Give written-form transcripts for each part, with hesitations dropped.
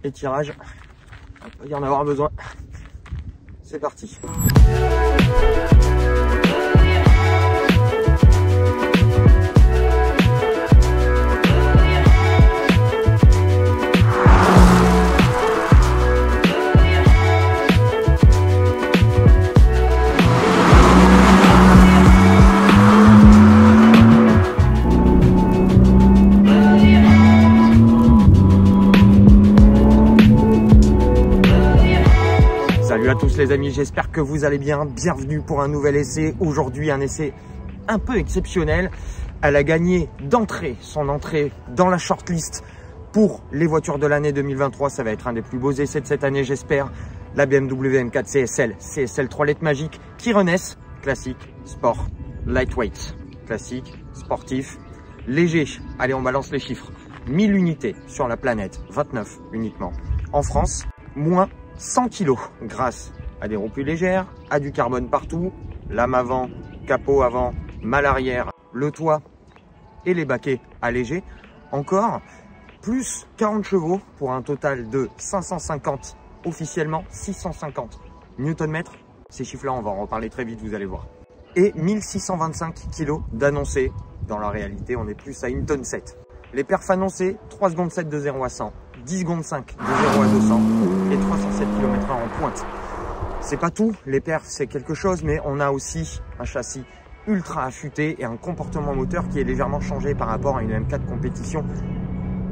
Étirage, il peut y en avoir besoin. C'est parti. Salut à tous les amis, j'espère que vous allez bien. Bienvenue pour un nouvel essai. Aujourd'hui, un essai un peu exceptionnel. Elle a gagné d'entrée son entrée dans la shortlist pour les voitures de l'année 2023. Ça va être un des plus beaux essais de cette année, j'espère. La BMW M4 CSL, CSL 3 lettres magiques qui renaissent. Classique, sport, lightweight. Classique, sportif, léger. Allez, on balance les chiffres. 1000 unités sur la planète, 29 uniquement. En France, moins 100 kg grâce à des roues plus légères, à du carbone partout, lame avant, capot avant, malle arrière, le toit et les baquets allégés. Encore plus 40 chevaux pour un total de 550 officiellement, 650 Nm. Ces chiffres-là, on va en reparler très vite, vous allez voir. Et 1625 kg d'annoncés. Dans la réalité, on est plus à 1,7 tonne. Les perfs annoncés, 3 secondes 7 de 0 à 100, 10 secondes 5 de 0 à 200 et 307 km/h en pointe. C'est pas tout, les perfs c'est quelque chose, mais on a aussi un châssis ultra affûté et un comportement moteur qui est légèrement changé par rapport à une M4 compétition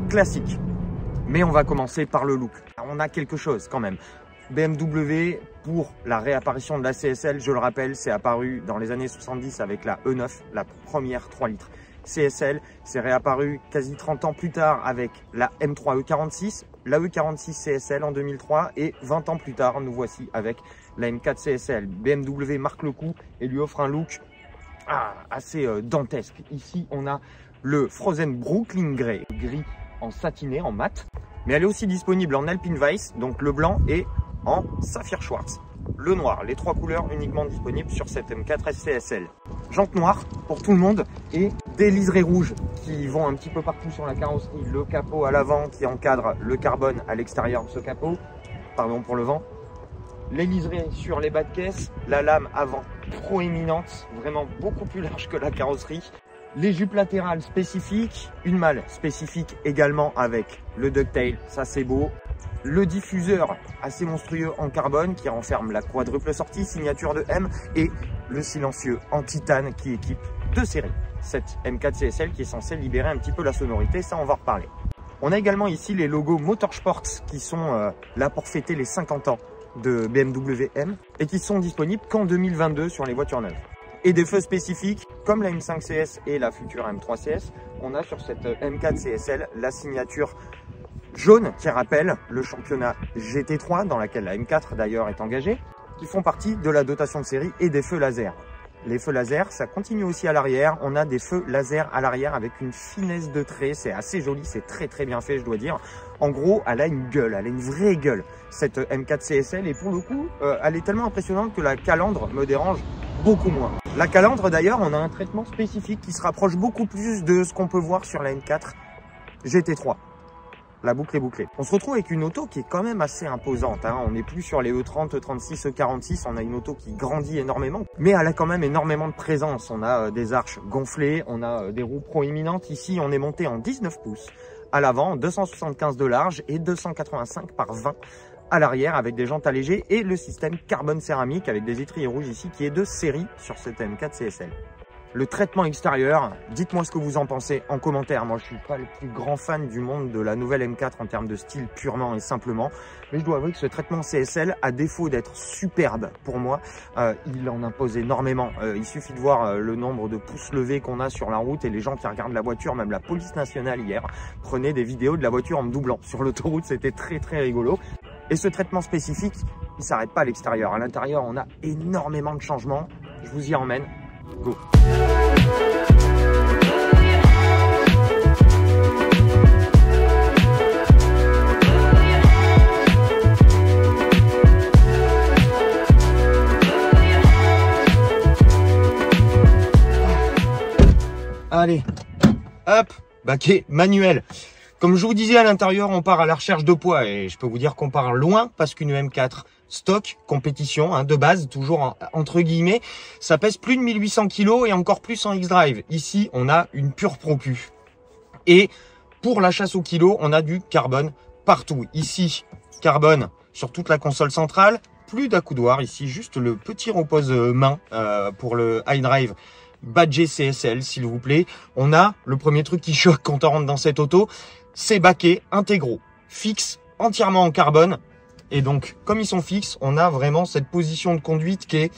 classique. Mais on va commencer par le look. Alors, on a quelque chose quand même. BMW, pour la réapparition de la CSL, je le rappelle, c'est apparu dans les années 70 avec la E9, la première 3 litres. CSL, c'est réapparu quasi 30 ans plus tard avec la M3 E46, la E46 CSL en 2003 et 20 ans plus tard, nous voici avec la M4 CSL. BMW marque le coup et lui offre un look assez dantesque. Ici, on a le Frozen Brooklyn Grey, gris en satiné, en mat, mais elle est aussi disponible en Alpine Weiss, donc le blanc, et en Saphir Schwartz. Le noir, les 3 couleurs uniquement disponibles sur cette M4 CSL. Jantes noires pour tout le monde et des liserés rouges qui vont un petit peu partout sur la carrosserie. Le capot à l'avant qui encadre le carbone à l'extérieur de ce capot. Pardon pour le vent. Les liserés sur les bas de caisse. La lame avant proéminente, vraiment beaucoup plus large que la carrosserie. Les jupes latérales spécifiques. Une malle spécifique également avec le ducktail, ça c'est beau. Le diffuseur assez monstrueux en carbone qui renferme la quadruple sortie, signature de M, et le silencieux en titane qui équipe de série cette M4 CSL qui est censée libérer un petit peu la sonorité, ça on va en reparler. On a également ici les logos Motorsport qui sont là pour fêter les 50 ans de BMW M et qui sont disponibles qu'en 2022 sur les voitures neuves. Et des feux spécifiques comme la M5 CS et la future M3 CS, on a sur cette M4 CSL la signature jaune qui rappelle le championnat GT3 dans laquelle la M4 d'ailleurs est engagée, qui font partie de la dotation de série et des feux laser. Les feux laser, ça continue aussi à l'arrière. On a des feux laser à l'arrière avec une finesse de trait. C'est assez joli, c'est très bien fait, je dois dire. En gros, elle a une gueule, elle a une vraie gueule, cette M4 CSL. Et pour le coup, elle est tellement impressionnante que la calandre me dérange beaucoup moins. La calandre d'ailleurs, on a un traitement spécifique qui se rapproche beaucoup plus de ce qu'on peut voir sur la M4 GT3. La boucle est bouclée. On se retrouve avec une auto qui est quand même assez imposante. On n'est plus sur les E30, E36, E46. On a une auto qui grandit énormément, mais elle a quand même énormément de présence. On a des arches gonflées, on a des roues proéminentes. Ici, on est monté en 19 pouces à l'avant, 275 de large et 285 par 20 à l'arrière avec des jantes allégées et le système carbone céramique avec des étriers rouges ici qui est de série sur cette M4 CSL. Le traitement extérieur, dites-moi ce que vous en pensez en commentaire. Moi, je suis pas le plus grand fan du monde de la nouvelle M4 en termes de style purement et simplement. Mais je dois avouer que ce traitement CSL, à défaut d'être superbe pour moi, il en impose énormément. Il suffit de voir le nombre de pouces levés qu'on a sur la route et les gens qui regardent la voiture, même la police nationale hier, prenaient des vidéos de la voiture en me doublant. Sur l'autoroute, c'était très rigolo. Et ce traitement spécifique, il ne s'arrête pas à l'extérieur. À l'intérieur, on a énormément de changements. Je vous y emmène. Go. Allez, hop, baquet manuel. Comme je vous disais, à l'intérieur, on part à la recherche de poids et je peux vous dire qu'on part loin parce qu'une M4 stock, compétition, hein, de base, toujours entre guillemets, ça pèse plus de 1800 kg et encore plus en X-Drive. Ici, on a une pure propu. Et pour la chasse au kilo, on a du carbone partout. Ici, carbone sur toute la console centrale, plus d'accoudoir. Ici, juste le petit repose-main pour le iDrive badgé CSL, s'il vous plaît. On a le premier truc qui choque quand on rentre dans cette auto, c'est baquets intégraux, fixes, entièrement en carbone. Et donc, comme ils sont fixes, on a vraiment cette position de conduite qui est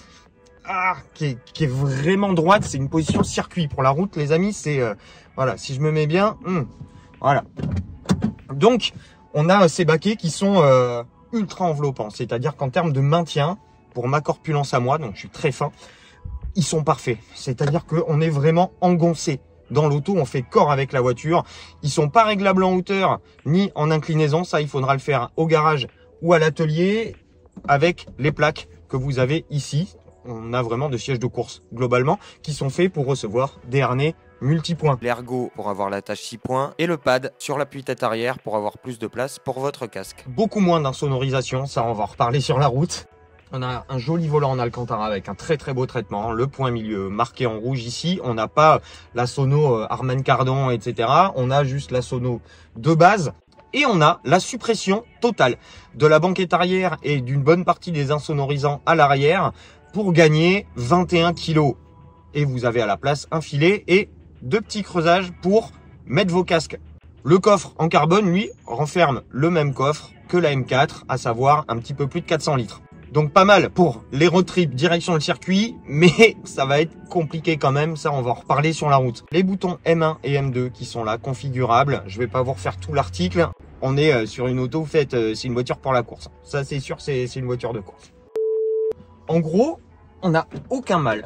vraiment droite. C'est une position circuit pour la route, les amis. C'est voilà, si je me mets bien, voilà. Donc, on a ces baquets qui sont ultra enveloppants. C'est-à-dire qu'en termes de maintien, pour ma corpulence à moi, donc je suis très fin, ils sont parfaits. C'est-à-dire qu'on est vraiment engoncé. Dans l'auto, on fait corps avec la voiture. Ils sont pas réglables en hauteur ni en inclinaison. Ça, il faudra le faire au garage ou à l'atelier avec les plaques que vous avez ici. On a vraiment de sièges de course globalement qui sont faits pour recevoir des harnais multipoints. L'ergot pour avoir l'attache 6 points et le pad sur l'appui-tête arrière pour avoir plus de place pour votre casque. Beaucoup moins d'insonorisation, ça on va en reparler sur la route. On a un joli volant en Alcantara avec un très très beau traitement, le point milieu marqué en rouge ici. On n'a pas la sono Harman Kardon, etc. On a juste la sono de base et on a la suppression totale de la banquette arrière et d'une bonne partie des insonorisants à l'arrière pour gagner 21 kg. Et vous avez à la place un filet et 2 petits creusages pour mettre vos casques. Le coffre en carbone, lui, renferme le même coffre que la M4, à savoir un petit peu plus de 400 litres. Donc pas mal pour les road trips direction le circuit, mais ça va être compliqué quand même, ça on va en reparler sur la route. Les boutons M1 et M2 qui sont là, configurables, je vais pas vous refaire tout l'article. On est sur une auto faite, c'est une voiture pour la course. Ça c'est sûr, c'est une voiture de course. En gros, on n'a aucun mal,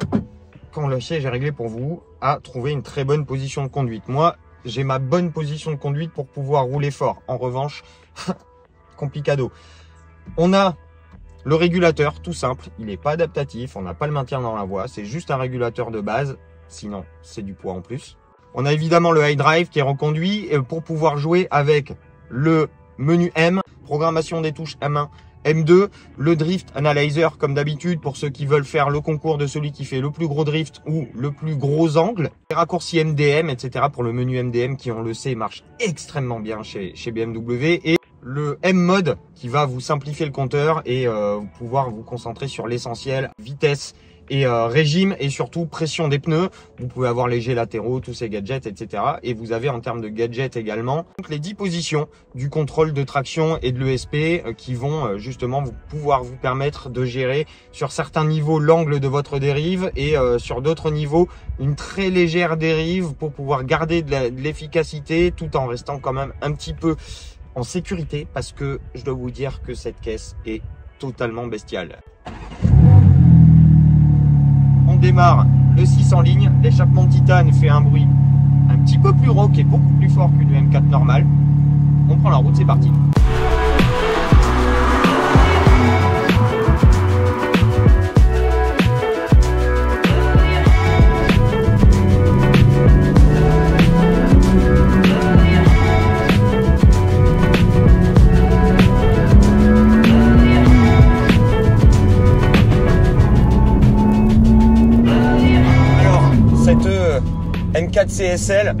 quand le siège est réglé pour vous, à trouver une très bonne position de conduite. Moi, j'ai ma bonne position de conduite pour pouvoir rouler fort. En revanche, complicado. On a le régulateur, tout simple, il n'est pas adaptatif, on n'a pas le maintien dans la voie, c'est juste un régulateur de base, sinon c'est du poids en plus. On a évidemment le iDrive qui est reconduit pour pouvoir jouer avec le menu M, programmation des touches M1, M2, le Drift Analyzer comme d'habitude pour ceux qui veulent faire le concours de celui qui fait le plus gros drift ou le plus gros angle, les raccourcis MDM, etc. pour le menu MDM qui, on le sait, marche extrêmement bien chez BMW et le M-Mode qui va vous simplifier le compteur et pouvoir vous concentrer sur l'essentiel, vitesse et régime et surtout pression des pneus. Vous pouvez avoir léger latéraux, tous ces gadgets, etc. Et vous avez en termes de gadgets également donc les 10 positions du contrôle de traction et de l'ESP qui vont justement pouvoir vous permettre de gérer sur certains niveaux l'angle de votre dérive et sur d'autres niveaux une très légère dérive pour pouvoir garder de l'efficacité tout en restant quand même un petit peu en sécurité parce que je dois vous dire que cette caisse est totalement bestiale. On démarre le 6 en ligne, l'échappement de titane fait un bruit un petit peu plus rauque et beaucoup plus fort qu'une M4 normale. On prend la route, c'est parti. M4 CSL,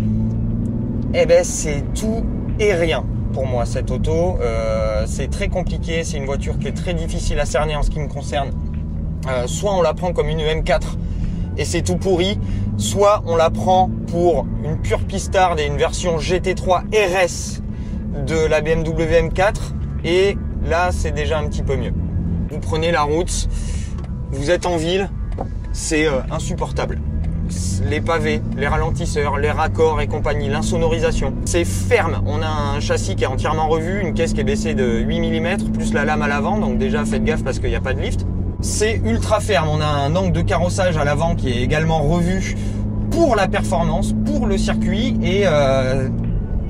eh ben c'est tout et rien pour moi cette auto. C'est très compliqué, c'est une voiture qui est très difficile à cerner en ce qui me concerne. Soit on la prend comme une M4 et c'est tout pourri, soit on la prend pour une pure pistarde et une version GT3 RS de la BMW M4 et là c'est déjà un petit peu mieux. Vous prenez la route, vous êtes en ville, c'est insupportable. Les pavés, les ralentisseurs, les raccords et compagnie, l'insonorisation. C'est ferme, on a un châssis qui est entièrement revu, une caisse qui est baissée de 8 mm, plus la lame à l'avant, donc déjà faites gaffe parce qu'il n'y a pas de lift. C'est ultra ferme, on a un angle de carrossage à l'avant qui est également revu pour la performance, pour le circuit et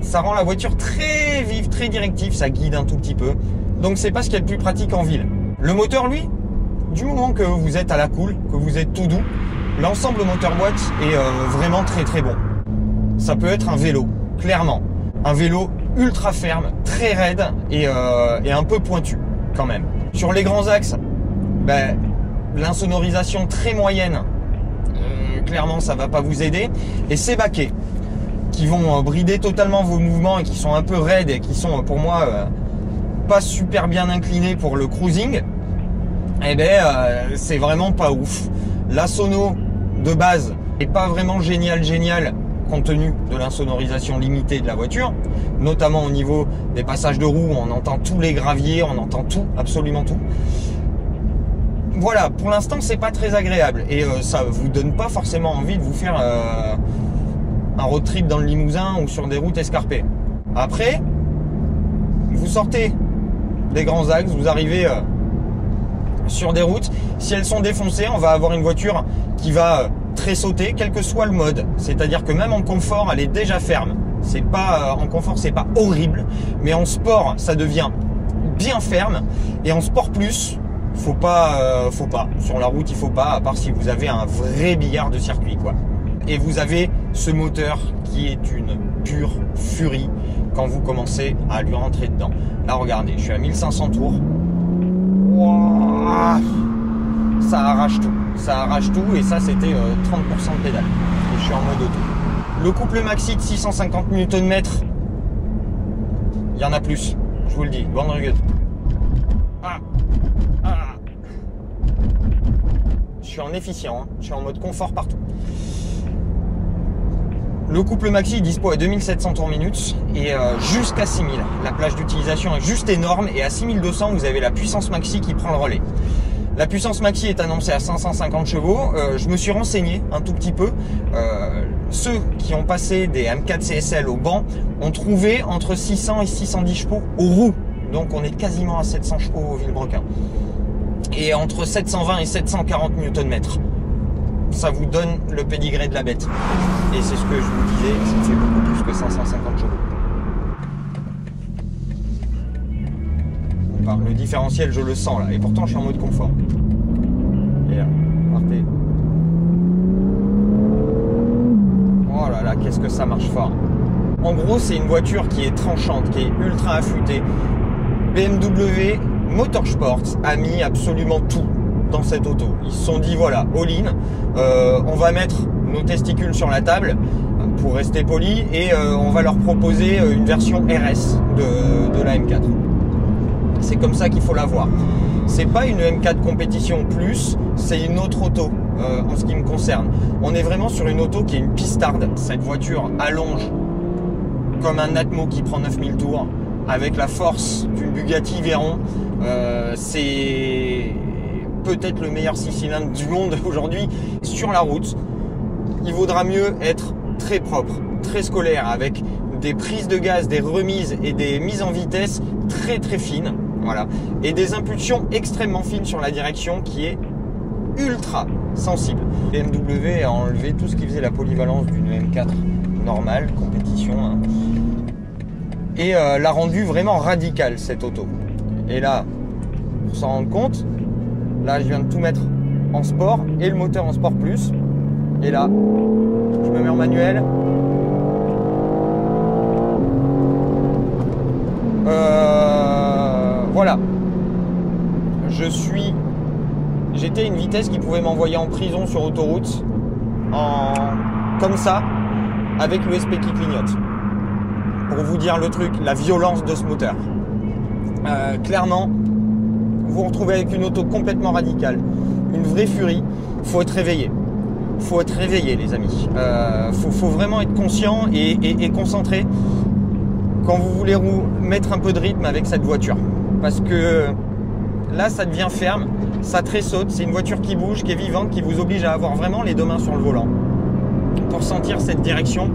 ça rend la voiture très vive, très directive, ça guide un tout petit peu. Donc c'est pas ce qu'il y a de plus pratique en ville. Le moteur lui, du moment que vous êtes à la cool, que vous êtes tout doux, l'ensemble moteur-boîte est vraiment très très bon. Ça peut être un vélo. clairement. Un vélo ultra ferme, très raide et un peu pointu quand même. Sur les grands axes, ben, l'insonorisation très moyenne, clairement ça va pas vous aider. Et ces baquets qui vont brider totalement vos mouvements et qui sont un peu raides et qui sont pour moi pas super bien inclinés pour le cruising, eh ben c'est vraiment pas ouf. La sono de base est pas vraiment génial compte tenu de l'insonorisation limitée de la voiture, notamment au niveau des passages de roues, on entend tous les graviers, on entend tout, absolument tout. Voilà, pour l'instant c'est pas très agréable et ça vous donne pas forcément envie de vous faire un road trip dans le Limousin ou sur des routes escarpées. Après, vous sortez des grands axes, vous arrivez sur des routes, si elles sont défoncées, on va avoir une voiture qui va très sauter, quel que soit le mode. C'est-à-dire que même en confort, elle est déjà ferme. C'est pas en confort, c'est pas horrible, mais en sport, ça devient bien ferme. Et en sport plus, faut pas. Sur la route, il faut pas, à part si vous avez un vrai billard de circuit, quoi. Et vous avez ce moteur qui est une pure furie quand vous commencez à lui rentrer dedans. Là, regardez, je suis à 1500 tours. Wow, ça arrache tout. Ça arrache tout et ça c'était 30% de pédale. Et je suis en mode auto. Le couple maxi de 650 Nm, il y en a plus, je vous le dis, borne rugueuse. Je suis en efficient, hein. Je suis en mode confort partout. Le couple maxi est dispo à 2700 tours minutes et jusqu'à 6000. La plage d'utilisation est juste énorme et à 6200 vous avez la puissance maxi qui prend le relais. La puissance maxi est annoncée à 550 chevaux. Je me suis renseigné un tout petit peu. Ceux qui ont passé des M4 CSL au banc ont trouvé entre 600 et 610 chevaux aux roues. Donc on est quasiment à 700 chevaux au Villebrequin. Et entre 720 et 740 Nm. Ça vous donne le pédigré de la bête. Et c'est ce que je vous disais, ça fait beaucoup plus que 550 chevaux. Le différentiel, je le sens là, et pourtant je suis en mode confort. Et là, partez. Oh là là, qu'est-ce que ça marche fort. En gros, c'est une voiture qui est tranchante, qui est ultra affûtée. BMW Motorsport a mis absolument tout dans cette auto. Ils se sont dit, voilà, all-in, on va mettre nos testicules sur la table, pour rester poli, et on va leur proposer une version RS de la M4. C'est comme ça qu'il faut la voir. C'est pas une M4 compétition plus, c'est une autre auto en ce qui me concerne. On est vraiment sur une auto qui est une pistarde. Cette voiture allonge comme un Atmo qui prend 9000 tours avec la force d'une Bugatti Veyron. C'est peut-être le meilleur 6 cylindres du monde aujourd'hui. Sur la route, il vaudra mieux être très propre, très scolaire, avec des prises de gaz, des remises et des mises en vitesse très très fines. Voilà. Et des impulsions extrêmement fines sur la direction qui est ultra sensible. BMW a enlevé tout ce qui faisait la polyvalence d'une M4 normale, compétition, hein, et l'a rendu vraiment radical cette auto. Et là, pour s'en rendre compte, là je viens de tout mettre en sport et le moteur en sport plus. Et là, je me mets en manuel. Voilà, j'étais à une vitesse qui pouvait m'envoyer en prison sur autoroute, comme ça, avec l'ESP qui clignote. Pour vous dire le truc, la violence de ce moteur. Clairement, vous vous retrouvez avec une auto complètement radicale, une vraie furie. Faut être réveillé. Faut être réveillé, les amis. Faut vraiment être conscient et concentré quand vous voulez mettre un peu de rythme avec cette voiture. Parce que là, ça devient ferme, ça tressaute. C'est une voiture qui bouge, qui est vivante, qui vous oblige à avoir vraiment les deux mains sur le volant pour sentir cette direction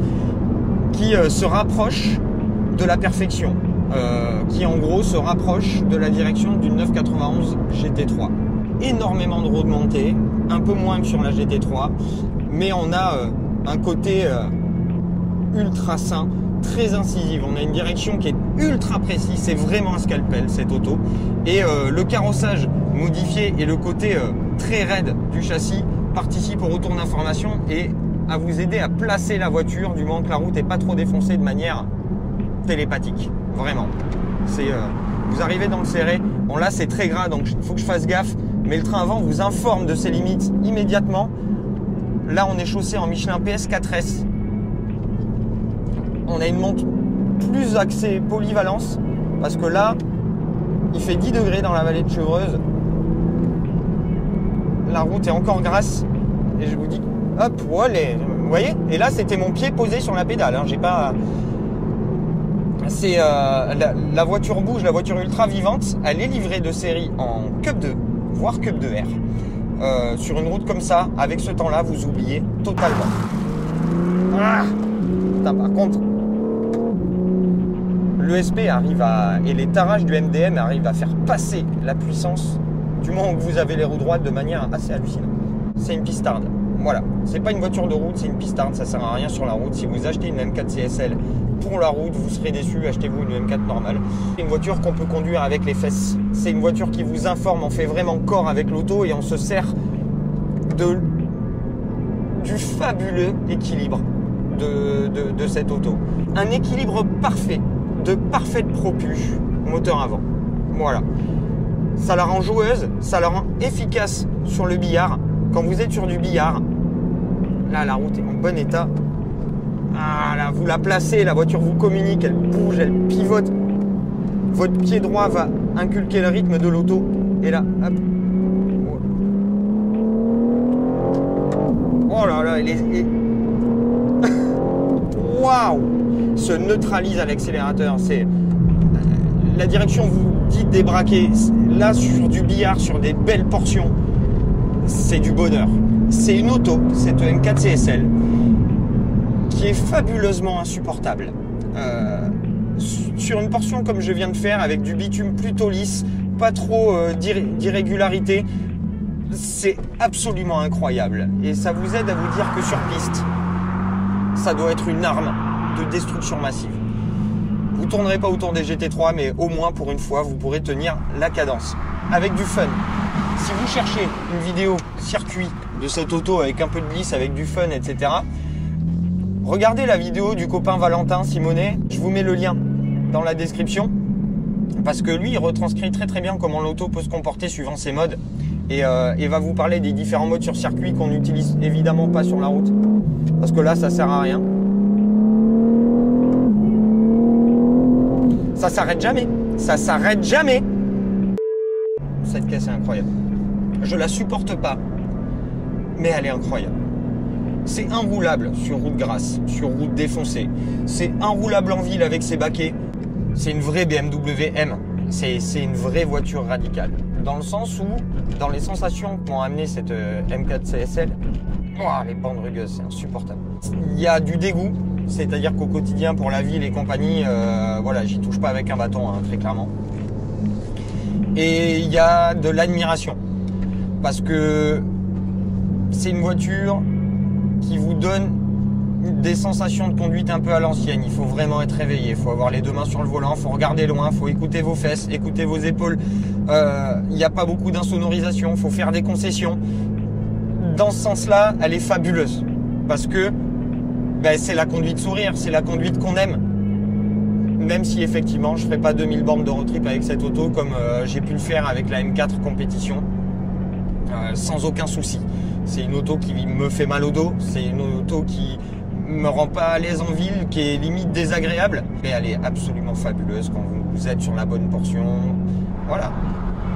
qui se rapproche de la perfection, qui en gros se rapproche de la direction d'une 991 GT3. Énormément de remontées, un peu moins que sur la GT3, mais on a un côté ultra sain, très incisive. On a une direction qui est ultra précise, c'est vraiment un scalpel cette auto. Et le carrossage modifié et le côté très raide du châssis participent au retour d'information et à vous aider à placer la voiture du moment que la route n'est pas trop défoncée de manière télépathique. Vraiment. Vous arrivez dans le serré. Bon là c'est très gras donc il faut que je fasse gaffe. Mais le train avant vous informe de ses limites immédiatement. Là on est chaussé en Michelin PS4S. On a une montre plus axée polyvalence. Parce que là, il fait 10 degrés dans la vallée de Chevreuse. La route est encore grasse. Et je vous dis, hop, voilà, vous voyez? Et là, c'était mon pied posé sur la pédale. Hein. J'ai pas. C'est la voiture bouge, la voiture ultra vivante. Elle est livrée de série en Cup 2, voire Cup 2R. Sur une route comme ça, avec ce temps-là, vous oubliez totalement. Ah putain, par contre. L'ESP arrive et les tarages du MDM arrivent à faire passer la puissance du moment que vous avez les roues droites de manière assez hallucinante. C'est une pistarde. Voilà. C'est pas une voiture de route, c'est une pistarde. Ça sert à rien sur la route. Si vous achetez une M4 CSL pour la route, vous serez déçu. Achetez-vous une M4 normale. C'est une voiture qu'on peut conduire avec les fesses. C'est une voiture qui vous informe. On fait vraiment corps avec l'auto et on se sert du fabuleux équilibre de cette auto. Un équilibre parfait. De parfaite propulsion moteur avant. Voilà. Ça la rend joueuse, ça la rend efficace sur le billard. Quand vous êtes sur du billard, là la route est en bon état. Ah là, vous la placez, la voiture vous communique, elle bouge, elle pivote. Votre pied droit va inculquer le rythme de l'auto. Et là, hop. Oh là là, waouh! Se neutralise à l'accélérateur. C'est la direction vous dit de débraquer. Là sur du billard, sur des belles portions, c'est du bonheur. C'est une auto, cette M4 CSL, qui est fabuleusement insupportable. Sur une portion comme je viens de faire, avec du bitume plutôt lisse, pas trop d'irrégularité, c'est absolument incroyable. Et ça vous aide à vous dire que sur piste, ça doit être une arme de destruction massive. Vous ne tournerez pas autour des GT3, mais au moins pour une fois, vous pourrez tenir la cadence. Avec du fun. Si vous cherchez une vidéo circuit de cette auto avec un peu de glisse, avec du fun, etc., regardez la vidéo du copain Valentin Simonet. Je vous mets le lien dans la description. Parce que lui, il retranscrit très très bien comment l'auto peut se comporter suivant ses modes. Et va vous parler des différents modes sur circuit qu'on n'utilise évidemment pas sur la route. Parce que là, ça sert à rien. Ça s'arrête jamais. Ça s'arrête jamais. Cette caisse est incroyable. Je la supporte pas. Mais elle est incroyable. C'est inroulable sur route grasse, sur route défoncée. C'est inroulable en ville avec ses baquets. C'est une vraie BMW M. C'est une vraie voiture radicale. Dans le sens où, dans les sensations qu'ont amené cette M4 CSL, oh, les bandes rugueuses, c'est insupportable. Il y a du dégoût. C'est-à-dire qu'au quotidien, pour la ville et compagnie, voilà, j'y touche pas avec un bâton, hein, très clairement. Et il y a de l'admiration. Parce que c'est une voiture qui vous donne des sensations de conduite un peu à l'ancienne. Il faut vraiment être réveillé. Il faut avoir les deux mains sur le volant, il faut regarder loin, il faut écouter vos fesses, écouter vos épaules. Il n'y a pas beaucoup d'insonorisation, il faut faire des concessions. Dans ce sens-là, elle est fabuleuse. Parce que ben, c'est la conduite sourire, c'est la conduite qu'on aime. Même si effectivement je ne ferai pas 2000 bornes de road trip avec cette auto comme j'ai pu le faire avec la M4 compétition, sans aucun souci. C'est une auto qui me fait mal au dos, c'est une auto qui me rend pas à l'aise en ville, qui est limite désagréable, mais elle est absolument fabuleuse quand vous êtes sur la bonne portion. Voilà.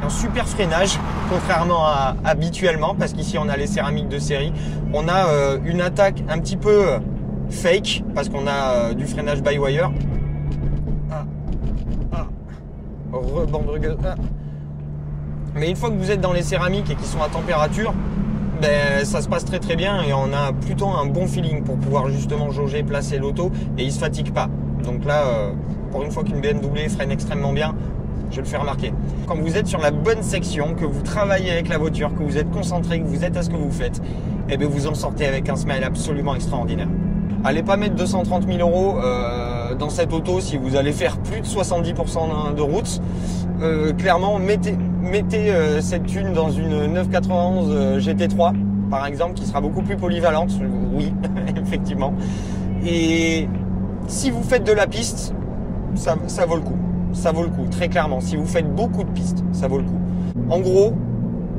Un super freinage, contrairement à habituellement, parce qu'ici on a les céramiques de série. On a une attaque un petit peu fake, parce qu'on a du freinage by wire. Rebande rugueuse. Mais une fois que vous êtes dans les céramiques et qui sont à température, ben, ça se passe très très bien et on a plutôt un bon feeling pour pouvoir justement jauger, placer l'auto et il se fatigue pas. Donc là, pour une fois qu'une BMW freine extrêmement bien, je le fais remarquer. Quand vous êtes sur la bonne section, que vous travaillez avec la voiture, que vous êtes concentré, que vous êtes à ce que vous faites, et bien vous en sortez avec un smile absolument extraordinaire. Allez pas mettre 230 000 euros dans cette auto si vous allez faire plus de 70% de route. Clairement, mettez cette thune dans une 991 GT3 par exemple, qui sera beaucoup plus polyvalente, oui, effectivement. Et si vous faites de la piste, ça vaut le coup. Ça vaut le coup, très clairement. Si vous faites beaucoup de pistes, ça vaut le coup. En gros,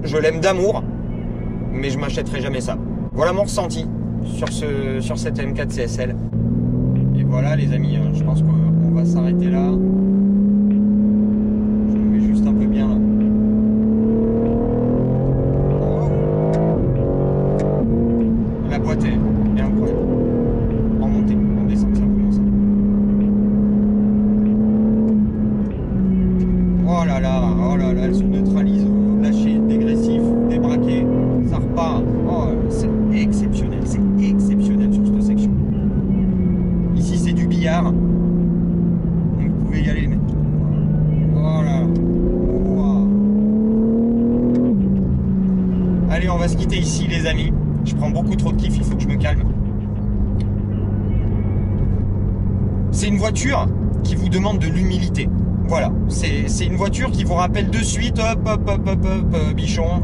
je l'aime d'amour, mais je m'achèterai jamais ça. Voilà mon ressenti sur cette M4 CSL. Et voilà les amis, je pense qu'on va s'arrêter là. Je me mets juste un peu bien là. Oh. La boîte est incroyable. En montée, en descente, c'est simplement ça. Oh là là, elle se neutralise, lâcher, dégressif, débraqué, ça repart. Oh, c'est exceptionnel sur cette section. Ici c'est du billard, donc vous pouvez y aller. Mais... voilà. Wow. Allez, on va se quitter ici les amis. Je prends beaucoup trop de kiff, il faut que je me calme. C'est une voiture qui vous demande de l'humilité. Voilà, c'est une voiture qui vous rappelle de suite, hop, bichon,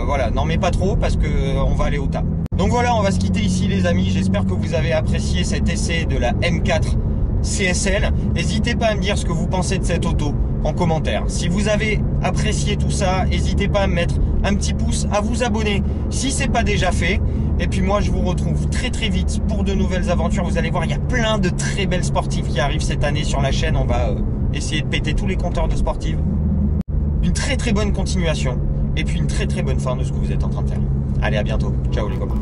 voilà, n'en mets pas trop parce que on va aller au tas. Donc voilà, on va se quitter ici les amis, j'espère que vous avez apprécié cet essai de la M4 CSL. N'hésitez pas à me dire ce que vous pensez de cette auto en commentaire. Si vous avez apprécié tout ça, n'hésitez pas à me mettre un petit pouce, à vous abonner si c'est pas déjà fait. Et puis moi je vous retrouve très très vite pour de nouvelles aventures. Vous allez voir, il y a plein de très belles sportives qui arrivent cette année sur la chaîne. On va essayer de péter tous les compteurs de sportives. Une très très bonne continuation et puis une très très bonne fin de ce que vous êtes en train de faire. Allez, à bientôt. Ciao les copains.